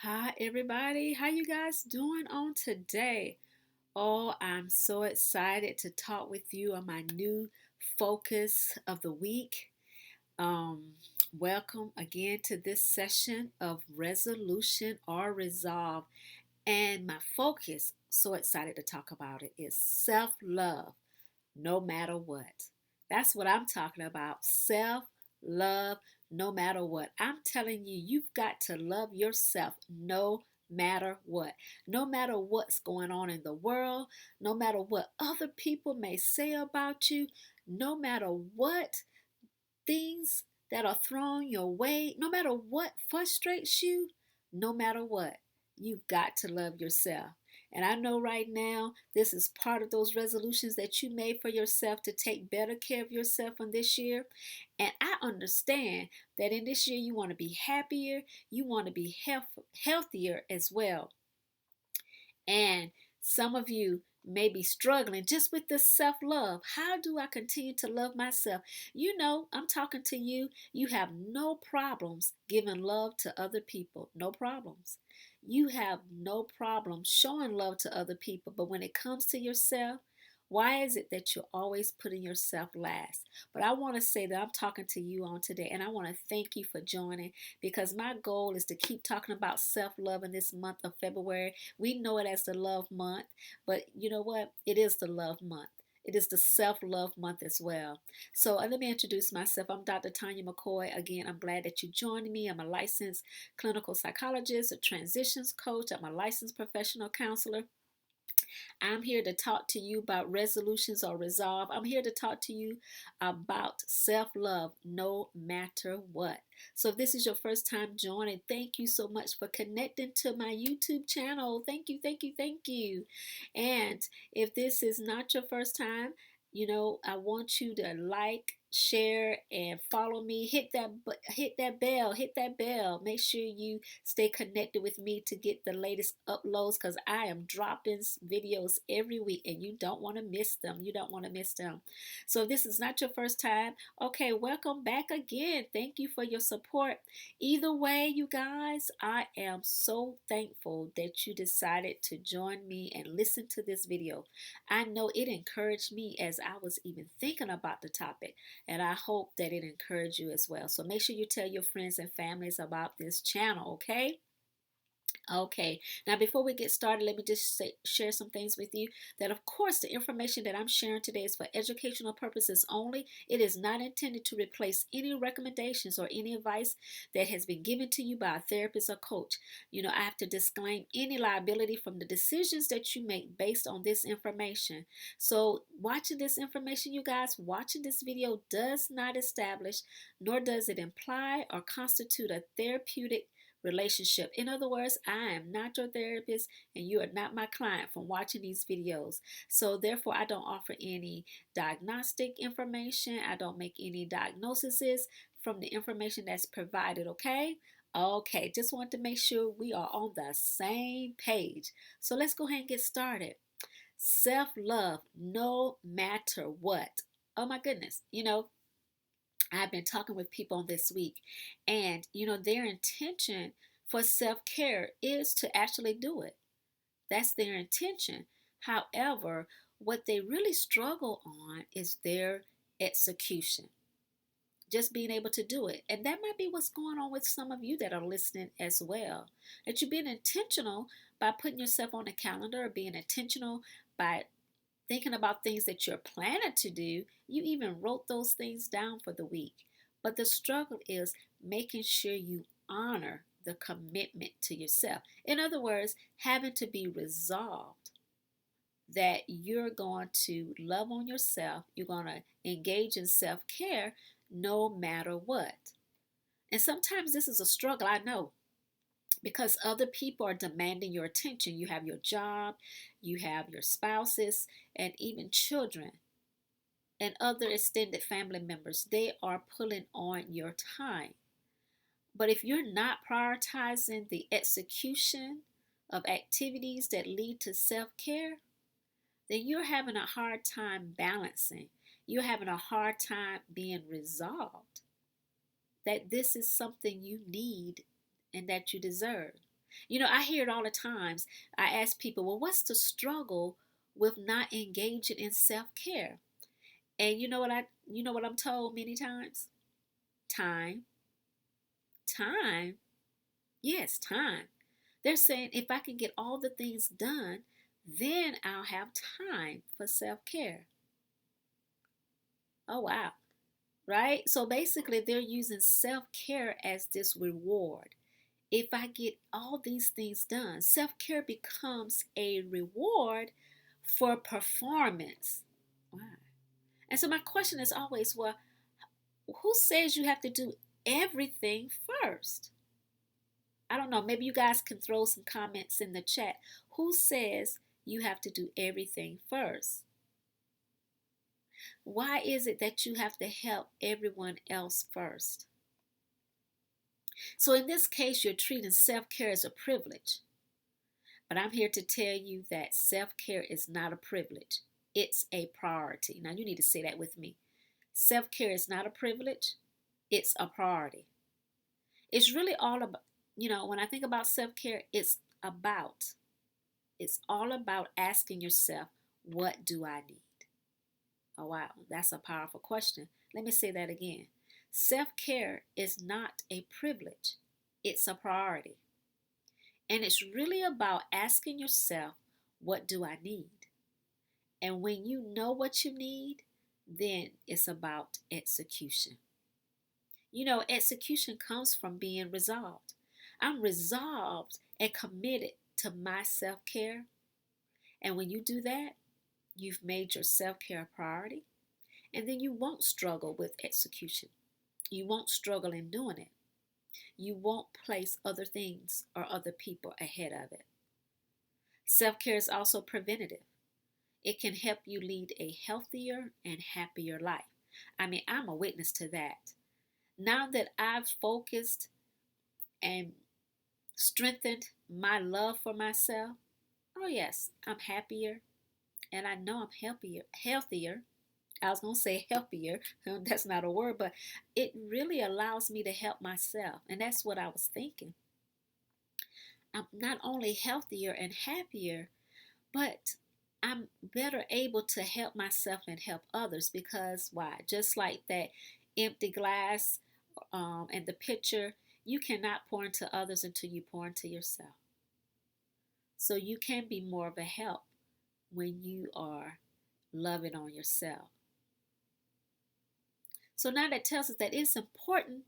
Hi everybody, how you guys doing on today? Oh, I'm so excited to talk with you on my new focus of the week. Um, Welcome again to this session of resolution or resolve. And my focus, so excited to talk about it, is self-love no matter what. That's what I'm talking about. Self love no matter what. I'm telling you, you've got to love yourself no matter what. No matter what's going on in the world, no matter what other people may say about you, no matter what things that are thrown your way, no matter what frustrates you, no matter what, you've got to love yourself. And I know right now this is part of those resolutions that you made for yourself to take better care of yourself in this year. And I understand that in this year you want to be happier, you want to be healthier as well. And some of you may be struggling just with this self love. How do I continue to love myself? You know, I'm talking to you. You have no problems giving love to other people. No problems. You have no problem showing love to other people. But when it comes to yourself, why is it that you're always putting yourself last? But I want to say that I'm talking to you on today, and I want to thank you for joining because my goal is to keep talking about self love in this month of February. We know it as the love month, but you know what? It is the love month. It is the self love month as well. So let me introduce myself. I'm Dr. Tanya McCoy. Again, I'm glad that you joined me. I'm a licensed clinical psychologist, a transitions coach, I'm a licensed professional counselor. I'm here to talk to you about resolutions or resolve. I'm here to talk to you about self love no matter what. So, if this is your first time joining, thank you so much for connecting to my YouTube channel. Thank you, thank you, thank you. And if this is not your first time, I want you to like, share, and follow me. Hit that bell. Make sure you stay connected with me to get the latest uploads because I am dropping videos every week and you don't want to miss them. You don't want to miss them. So if this is not your first time, okay, welcome back again. Thank you for your support. Either way, you guys, I am so thankful that you decided to join me and listen to this video. I know it encouraged me as I was even thinking about the topic, and I hope that it encouraged you as well. So make sure you tell your friends and families about this channel, okay? Okay, now before we get started, let me just share some things with you. That, of course, the information that I'm sharing today is for educational purposes only. It is not intended to replace any recommendations or any advice that has been given to you by a therapist or coach. I have to disclaim any liability from the decisions that you make based on this information. So, watching this information, you guys, watching this video does not establish, nor does it imply or constitute a therapeutic relationship. In other words, I am not your therapist and you are not my client from watching these videos. So therefore, I don't offer any diagnostic information. I don't make any diagnoses from the information that's provided, okay? Okay, just want to make sure we are on the same page. So let's go ahead and get started. Self-love, no matter what. Oh my goodness, I've been talking with people on this week, and their intention for self care is to actually do it. That's their intention. However, what they really struggle on is their execution, just being able to do it. And that might be what's going on with some of you that are listening as well. That you're being intentional by putting yourself on a calendar or being intentional by thinking about things that you're planning to do. You even wrote those things down for the week. But the struggle is making sure you honor the commitment to yourself. In other words, having to be resolved that you're going to love on yourself, you're going to engage in self care no matter what. And sometimes this is a struggle, I know, because other people are demanding your attention. You have your job, you have your spouses, and even children and other extended family members. They are pulling on your time. But if you're not prioritizing the execution of activities that lead to self care, then you're having a hard time balancing. You're having a hard time being resolved that this is something you need and that you deserve. I hear it all the times. I ask people, well, what's the struggle with not engaging in self-care? And you know what I'm told many times? Time. Time. Yes, time. They're saying if I can get all the things done, then I'll have time for self-care. Oh wow. Right? So basically they're using self-care as this reward. If I get all these things done, self-care becomes a reward for performance. Wow. And so my question is always, well, who says you have to do everything first? I don't know. Maybe you guys can throw some comments in the chat. Who says you have to do everything first? Why is it that you have to help everyone else first? So in this case, you're treating self-care as a privilege. But I'm here to tell you that self-care is not a privilege. It's a priority. Now you need to say that with me. Self-care is not a privilege. It's a priority. It's really all about, when I think about self-care, it's all about asking yourself, what do I need? Oh, wow, that's a powerful question. Let me say that again. Self-care is not a privilege. It's a priority. And it's really about asking yourself, what do I need? And when you know what you need, then it's about execution. Execution comes from being resolved. I'm resolved and committed to my self care. And when you do that, you've made your self care a priority. And then you won't struggle with execution. You won't struggle in doing it. You won't place other things or other people ahead of it. Self care is also preventative. It can help you lead a healthier and happier life. I mean, I'm a witness to that. Now that I've focused and strengthened my love for myself, oh yes, I'm happier and I know I'm healthier. I was going to say healthier. That's not a word, but it really allows me to help myself. And that's what I was thinking. I'm not only healthier and happier, but I'm better able to help myself and help others because why? Just like that empty glass and the pitcher, you cannot pour into others until you pour into yourself. So you can be more of a help when you are loving on yourself. So now that tells us that it's important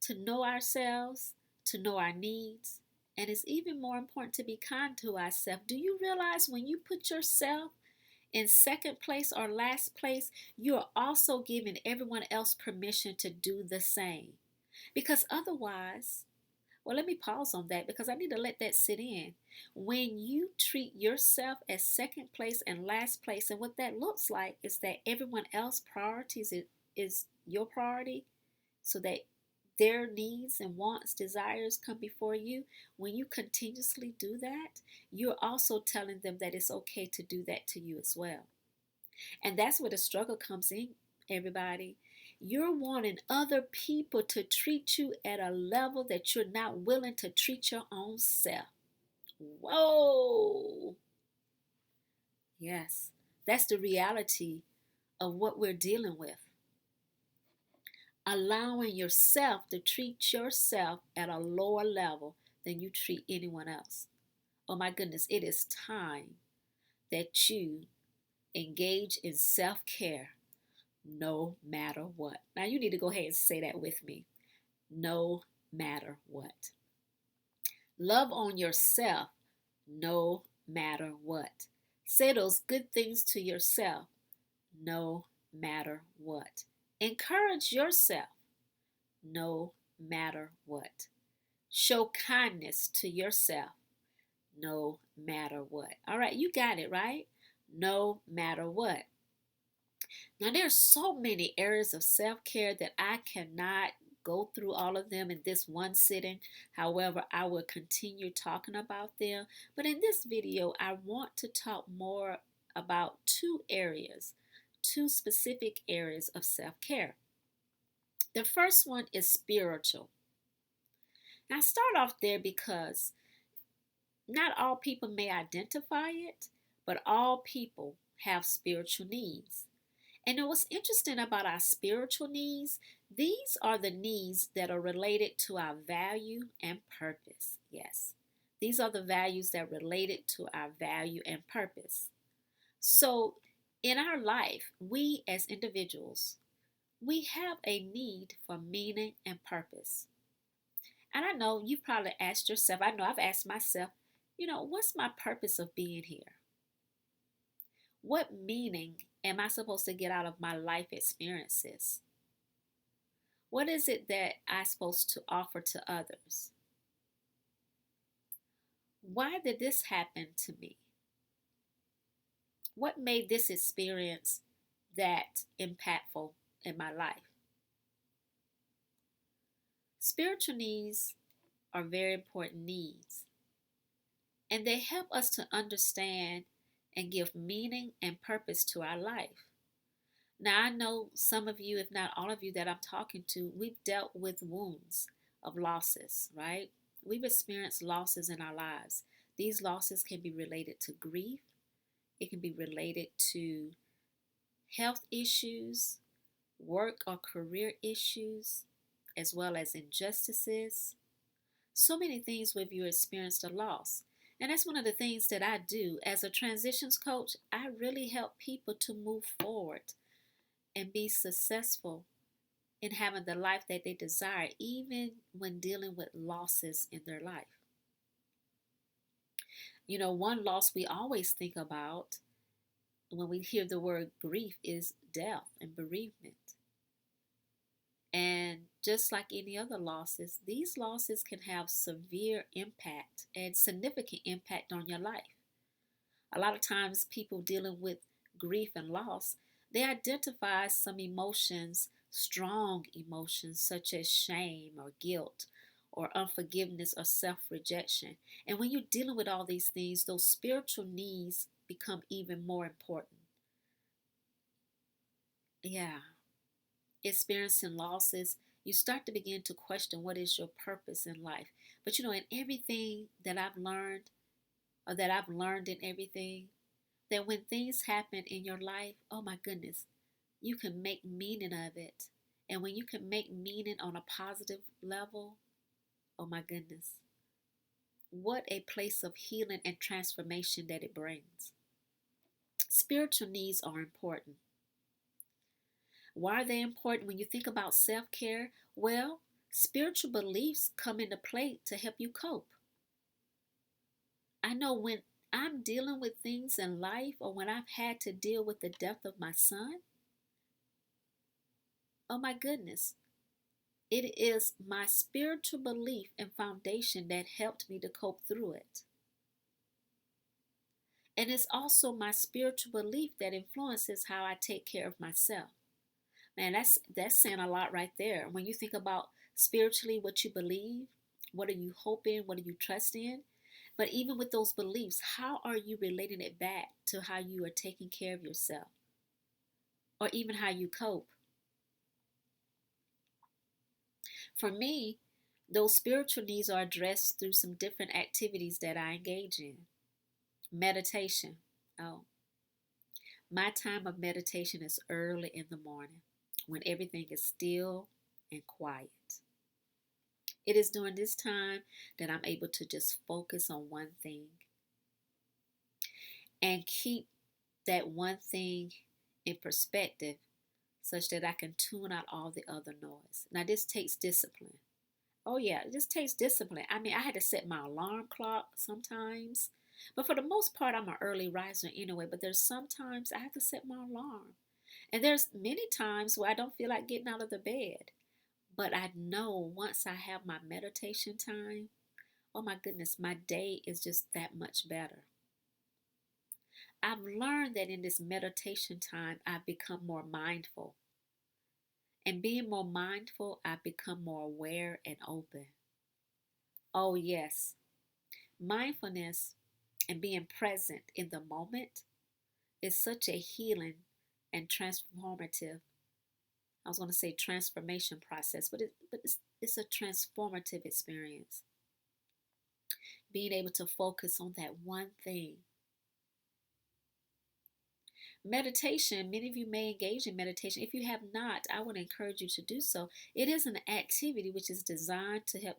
to know ourselves, to know our needs, and it's even more important to be kind to ourselves. Do you realize when you put yourself in second place or last place, you're also giving everyone else permission to do the same? Because otherwise, well, let me pause on that because I need to let that sit in. When you treat yourself as second place and last place, and what that looks like is that everyone else's priorities is your priority, so that their needs and wants, desires come before you. When you continuously do that, you're also telling them that it's okay to do that to you as well. And that's where the struggle comes in, everybody. You're wanting other people to treat you at a level that you're not willing to treat your own self. Whoa. Yes, that's the reality of what we're dealing with. Allowing yourself to treat yourself at a lower level than you treat anyone else. Oh my goodness, it is time that you engage in self care no matter what. Now, you need to go ahead and say that with me. No matter what. Love on yourself no matter what. Say those good things to yourself no matter what. Encourage yourself no matter what. Show kindness to yourself no matter what. All right, you got it, right? No matter what. Now, there's so many areas of self-care that I cannot go through all of them in this one sitting. However, I will continue talking about them. But in this video, I want to talk more about two specific areas of self-care. The first one is spiritual. Now, I start off there because, Not all people may identify it, but all people have spiritual needs. And what's interesting about our spiritual needs, these are the needs that are related to our value and purpose. Yes, these are the values that are related to our value and purpose. So, in our life, we as individuals, we have a need for meaning and purpose. And I know you've probably asked yourself, I know I've asked myself, what's my purpose of being here? What meaning am I supposed to get out of my life experiences? What is it that I'm supposed to offer to others? Why did this happen to me? What made this experience that impactful in my life? Spiritual needs are very important needs, and they help us to understand and give meaning and purpose to our life. Now, I know some of you, if not all of you that I'm talking to, we've dealt with wounds of losses, right? We've experienced losses in our lives. These losses can be related to grief, it can be related to health issues, work or career issues, as well as injustices. So many things where you experienced a loss. And that's one of the things that I do as a transitions coach. I really help people to move forward and be successful in having the life that they desire, even when dealing with losses in their life. One loss we always think about when we hear the word grief is death and bereavement. And just like any other losses, these losses can have severe impact and significant impact on your life. A lot of times, people dealing with grief and loss, they identify some emotions, strong emotions such as shame or guilt or unforgiveness or self rejection. And when you're dealing with all these things, those spiritual needs become even more important. Yeah, experiencing losses, you start to begin to question what is your purpose in life. But in everything that I've learned, or that I've learned in everything, that when things happen in your life, oh my goodness, you can make meaning of it. And when you can make meaning on a positive level, oh my goodness, what a place of healing and transformation that it brings. Spiritual needs are important. Why are they important? When you think about self care, well, spiritual beliefs come into play to help you cope. I know when I'm dealing with things in life, or when I've had to deal with the death of my son, oh my goodness, it is my spiritual belief and foundation that helped me to cope through it. And it's also my spiritual belief that influences how I take care of myself. Man, that's saying a lot right there. When you think about spiritually what you believe, what are you hoping, what are you trusting? But even with those beliefs, how are you relating it back to how you are taking care of yourself? Or even how you cope? For me, those spiritual needs are addressed through some different activities that I engage in. Meditation. Oh, my time of meditation is early in the morning when everything is still and quiet. It is during this time that I'm able to just focus on one thing and keep that one thing in perspective such that I can tune out all the other noise. Now, this takes discipline. Oh, yeah, it just takes discipline. I mean, I had to set my alarm clock sometimes, but for the most part, I'm an early riser anyway. But there's sometimes I have to set my alarm. And there's many times where I don't feel like getting out of the bed. But I know once I have my meditation time, oh my goodness, my day is just that much better. I've learned that in this meditation time, I've become more mindful. And being more mindful, I've become more aware and open. Oh, yes, mindfulness and being present in the moment is such a healing and transformative, I was going to say transformation process, but it's a transformative experience. Being able to focus on that one thing. Meditation, many of you may engage in meditation. If you have not, I would encourage you to do so. It is an activity which is designed to help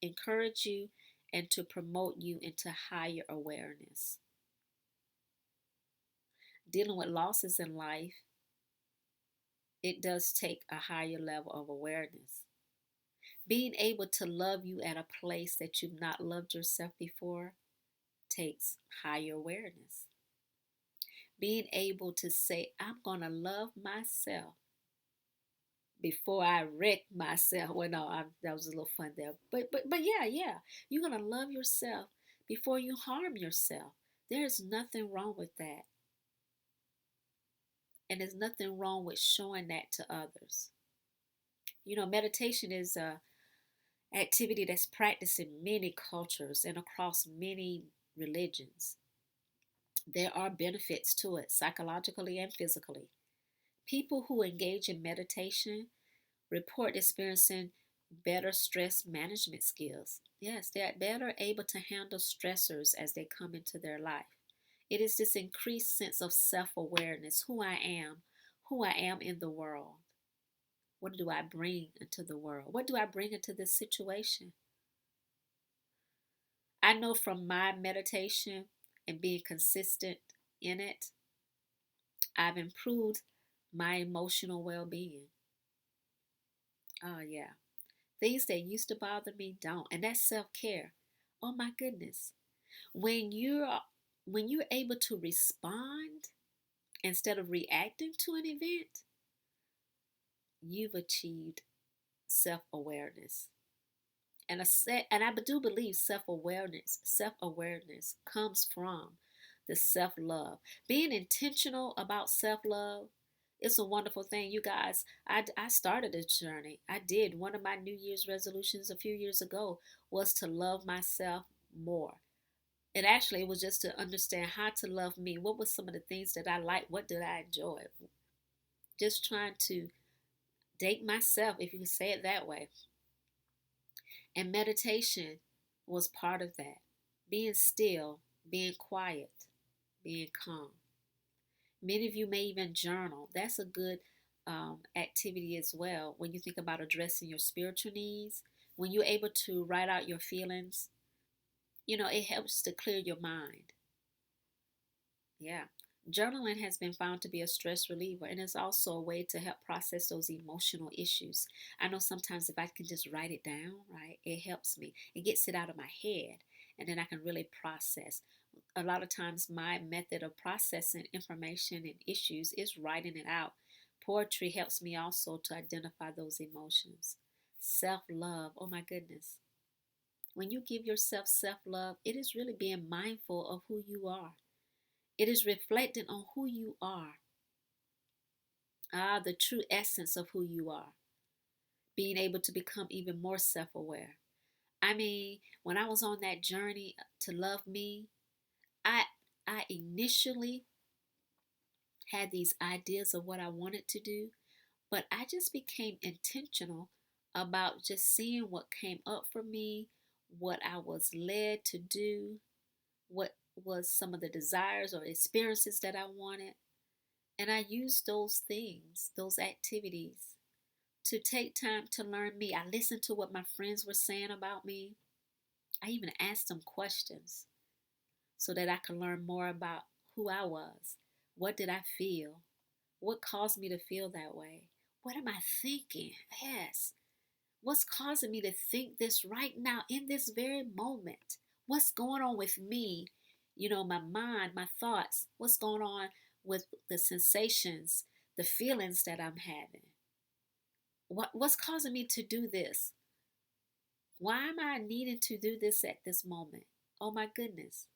encourage you and to promote you into higher awareness. Dealing with losses in life, it does take a higher level of awareness. Being able to love you at a place that you've not loved yourself before takes higher awareness. Being able to say, I'm going to love myself before I wreck myself. Well, no, that was a little fun there. But yeah. You're going to love yourself before you harm yourself. There's nothing wrong with that. And there's nothing wrong with showing that to others. Meditation is a activity that's practiced in many cultures and across many religions. There are benefits to it psychologically and physically. People who engage in meditation report experiencing better stress management skills. Yes, they're better able to handle stressors as they come into their life. It is this increased sense of self awareness who I am in the world. What do I bring into the world? What do I bring into this situation? I know from my meditation and being consistent in it, I've improved my emotional well being. Oh, yeah. Things that used to bother me don't. And that's self care. Oh, my goodness. When you're when you're able to respond instead of reacting to an event, you've achieved self-awareness. And I do believe self-awareness comes from the self-love. Being intentional about self-love, it's a wonderful thing. You guys, I started a journey. I did. One of my New Year's resolutions a few years ago was to love myself more. And actually, it was just to understand how to love me. What were some of the things that I liked? What did I enjoy? Just trying to date myself, if you can say it that way. And meditation was part of that. Being still, being quiet, being calm. Many of you may even journal. That's a good activity as well when you think about addressing your spiritual needs. When you're able to write out your feelings, it helps to clear your mind. Yeah. Journaling has been found to be a stress reliever and it's also a way to help process those emotional issues. I know sometimes if I can just write it down, right, it helps me. It gets it out of my head and then I can really process. A lot of times, my method of processing information and issues is writing it out. Poetry helps me also to identify those emotions. Self love, oh my goodness. When you give yourself self love, it is really being mindful of who you are. It is reflecting on who you are. The true essence of who you are. Being able to become even more self aware. I mean, when I was on that journey to love me, I I initially had these ideas of what I wanted to do, but I just became intentional about just seeing what came up for me, what I was led to do, what was some of the desires or experiences that I wanted. And I used those things, those activities, to take time to learn me. I listened to what my friends were saying about me. I even asked them questions so that I could learn more about who I was. What did I feel? What caused me to feel that way? What am I thinking? Yes. What's causing me to think this right now in this very moment? What's going on with me? My mind, my thoughts. What's going on with the sensations, the feelings that I'm having? What's causing me to do this? Why am I needing to do this at this moment? Oh my goodness.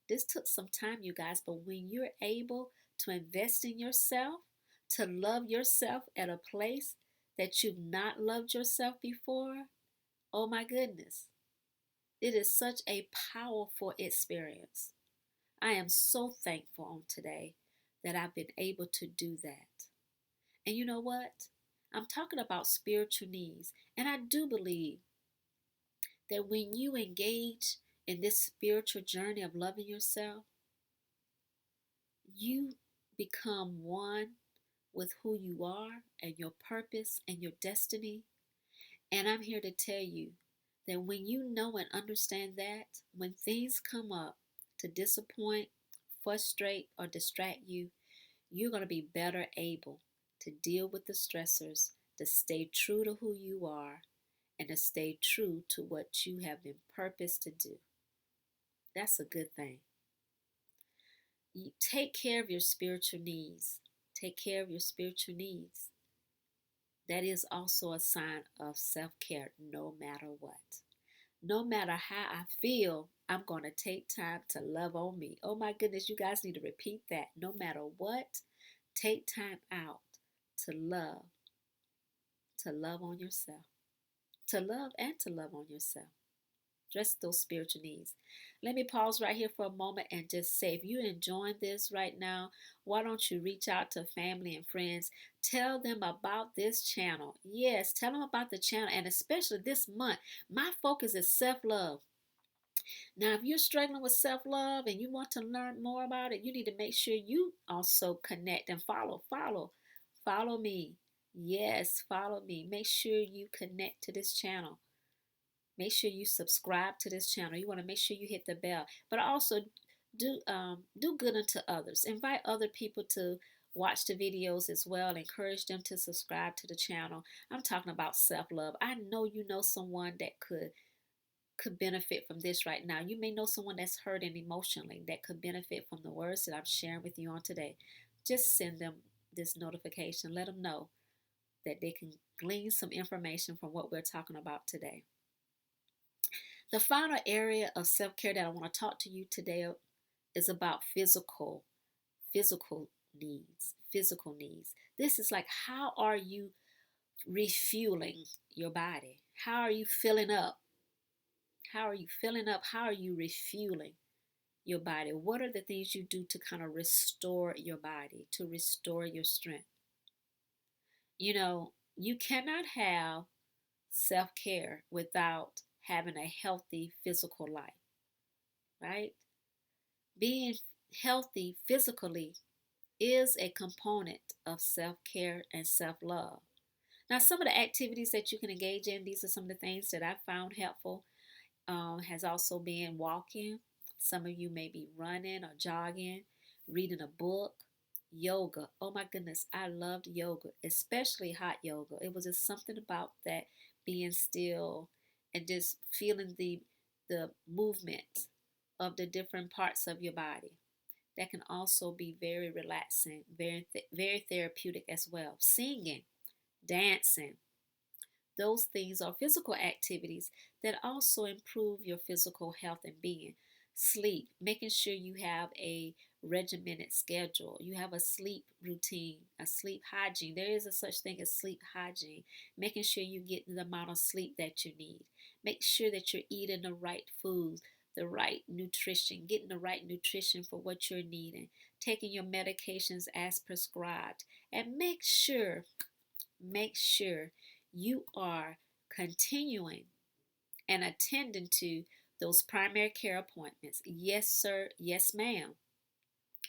This took some time, you guys, but when you're able to invest in yourself, to love yourself at a place that you've not loved yourself before, oh my goodness, it is such a powerful experience. I am so thankful on today that I've been able to do that. And you know what? I'm talking about spiritual needs, and I do believe that when you engage in this spiritual journey of loving yourself, you become one with who you are and your purpose and your destiny. And I'm here to tell you that when you know and understand that, when things come up to disappoint, frustrate, or distract you, you're going to be better able to deal with the stressors, to stay true to who you are, and to stay true to what you have been purposed to do. That's a good thing. You take care of your spiritual needs. Take care of your spiritual needs. That is also a sign of self care, no matter what. No matter how I feel, I'm going to take time to love on me. Oh my goodness, you guys need to repeat that. No matter what, take time out to love on yourself, to love and to love on yourself. Address those spiritual needs. Let me pause right here for a moment and just say, if you're enjoying this right now, why don't you reach out to family and friends? Tell them about this channel. Yes, tell them about the channel. And especially this month, my focus is self-love. Now, if you're struggling with self-love and you want to learn more about it, you need to make sure you also connect and follow me. Yes, follow me. Make sure you connect to this channel. Make sure you subscribe to this channel. You want to make sure you hit the bell, but also do good unto others. Invite other people to watch the videos as well. Encourage them to subscribe to the channel. I'm talking about self-love. I know you know someone that could benefit from this right now. You may know someone that's hurting emotionally that could benefit from the words that I'm sharing with you on today. Just send them this notification. Let them know that they can glean some information from what we're talking about today. The final area of self-care that I want to talk to you today is about physical needs. Physical needs. This is like, how are you refueling your body? How are you filling up? How are you filling up? How are you refueling your body? What are the things you do to kind of restore your body, to restore your strength? You know, you cannot have self-care without having a healthy physical life, right? Being healthy physically is a component of self-care and self-love. Now, some of the activities that you can engage in, these are some of the things that I found helpful, has also been walking. Some of you may be running or jogging, reading a book, yoga. Oh my goodness, I loved yoga, especially hot yoga. It was just something about that, being still and just feeling the movement of the different parts of your body. That can also be very relaxing, very therapeutic as well. Singing, dancing, those things are physical activities that also improve your physical health and being. Sleep, making sure you have a regimented schedule. You have a sleep routine, a sleep hygiene. There is a such thing as sleep hygiene. Making sure you get the amount of sleep that you need. Make sure that you're eating the right foods, the right nutrition, getting the right nutrition for what you're needing, taking your medications as prescribed, and make sure you are continuing and attending to those primary care appointments. Yes, sir. Yes, ma'am.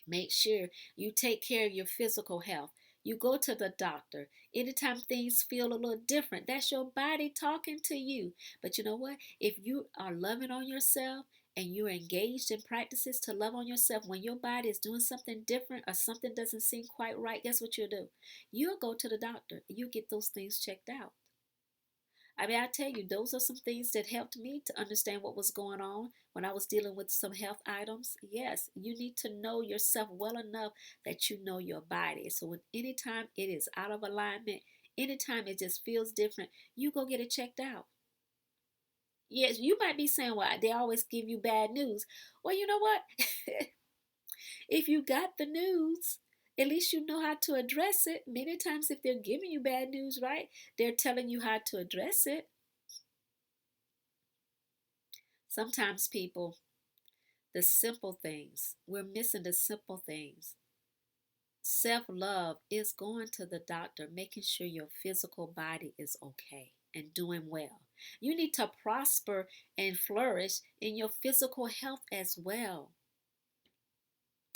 Make sure you take care of your physical health. You go to the doctor anytime things feel a little different. That's your body talking to you. But you know what? If you are loving on yourself and you're engaged in practices to love on yourself, when your body is doing something different or something doesn't seem quite right, guess what you'll do? You'll go to the doctor. You get those things checked out. I mean, I tell you, those are some things that helped me to understand what was going on when I was dealing with some health items. Yes, you need to know yourself well enough that you know your body. So when anytime it is out of alignment, anytime it just feels different, you go get it checked out. Yes, you might be saying, well, they always give you bad news. Well, you know what? If you got the news, at least you know how to address it. Many times, if they're giving you bad news, right, they're telling you how to address it. Sometimes people, the simple things, we're missing the simple things. Self-love is going to the doctor, making sure your physical body is okay and doing well. You need to prosper and flourish in your physical health as well.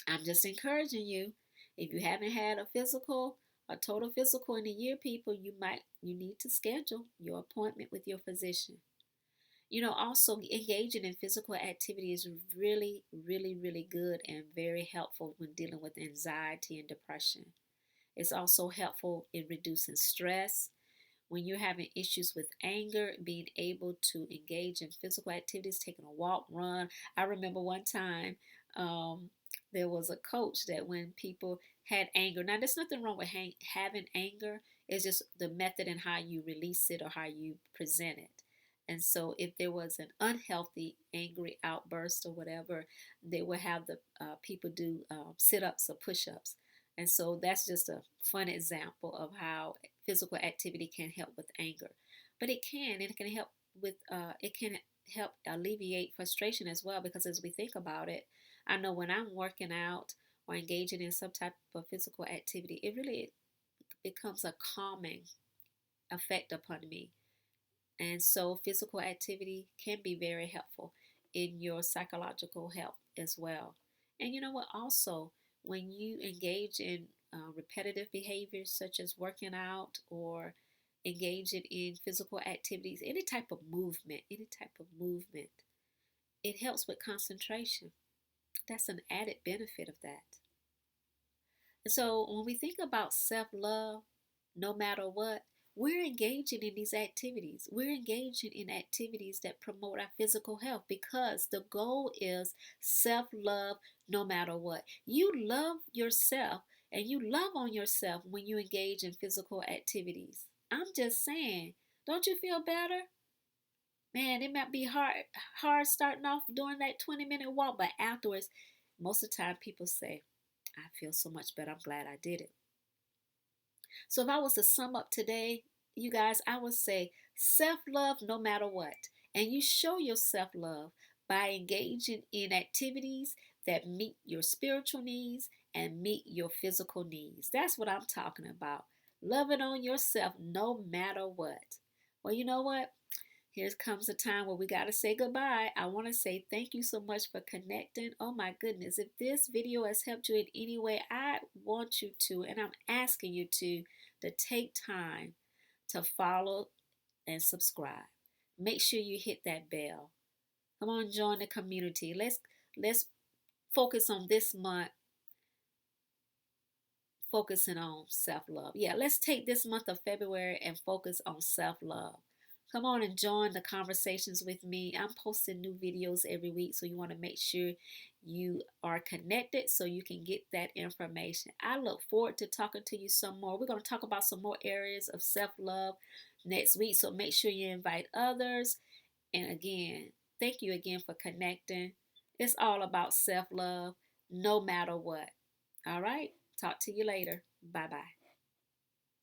I'm just encouraging you. If you haven't had a total physical in a year, people, you need to schedule your appointment with your physician. Also engaging in physical activity is really, really, really good and very helpful when dealing with anxiety and depression. It's also helpful in reducing stress. When you're having issues with anger, being able to engage in physical activities, taking a walk, run. I remember one time um, there was a coach that when people had anger, now there's nothing wrong with having anger, it's just the method and how you release it or how you present it. And so, if there was an unhealthy, angry outburst or whatever, they would have the people do sit ups or push ups. And so, that's just a fun example of how physical activity can help with anger, but it can help with it can help alleviate frustration as well, because as we think about it, I know when I'm working out or engaging in some type of physical activity, it really becomes a calming effect upon me. And so physical activity can be very helpful in your psychological health as well. And you know what? Also, when you engage in repetitive behaviors such as working out or engaging in physical activities, any type of movement, it helps with concentration. That's an added benefit of that. So when we think about self love, no matter what, we're engaging in these activities. We're engaging in activities that promote our physical health because the goal is self love no matter what. You love yourself and you love on yourself when you engage in physical activities. I'm just saying, don't you feel better? Man, it might be hard starting off doing that 20-minute walk, but afterwards, most of the time people say, I feel so much better. I'm glad I did it. So if I was to sum up today, you guys, I would say self love no matter what. And you show your self love by engaging in activities that meet your spiritual needs and meet your physical needs. That's what I'm talking about. Loving on yourself no matter what. Well, you know what? Here comes a time where we got to say goodbye. I want to say thank you so much for connecting. Oh my goodness. If this video has helped you in any way, I want you to, and I'm asking you to take time to follow and subscribe. Make sure you hit that bell. Come on, join the community. Let's focus on this month, focusing on self-love. Yeah, let's take this month of February and focus on self-love. Come on and join the conversations with me. I'm posting new videos every week, so you want to make sure you are connected so you can get that information. I look forward to talking to you some more. We're going to talk about some more areas of self-love next week, so make sure you invite others. And again, thank you again for connecting. It's all about self-love no matter what. All right. Talk to you later. Bye bye.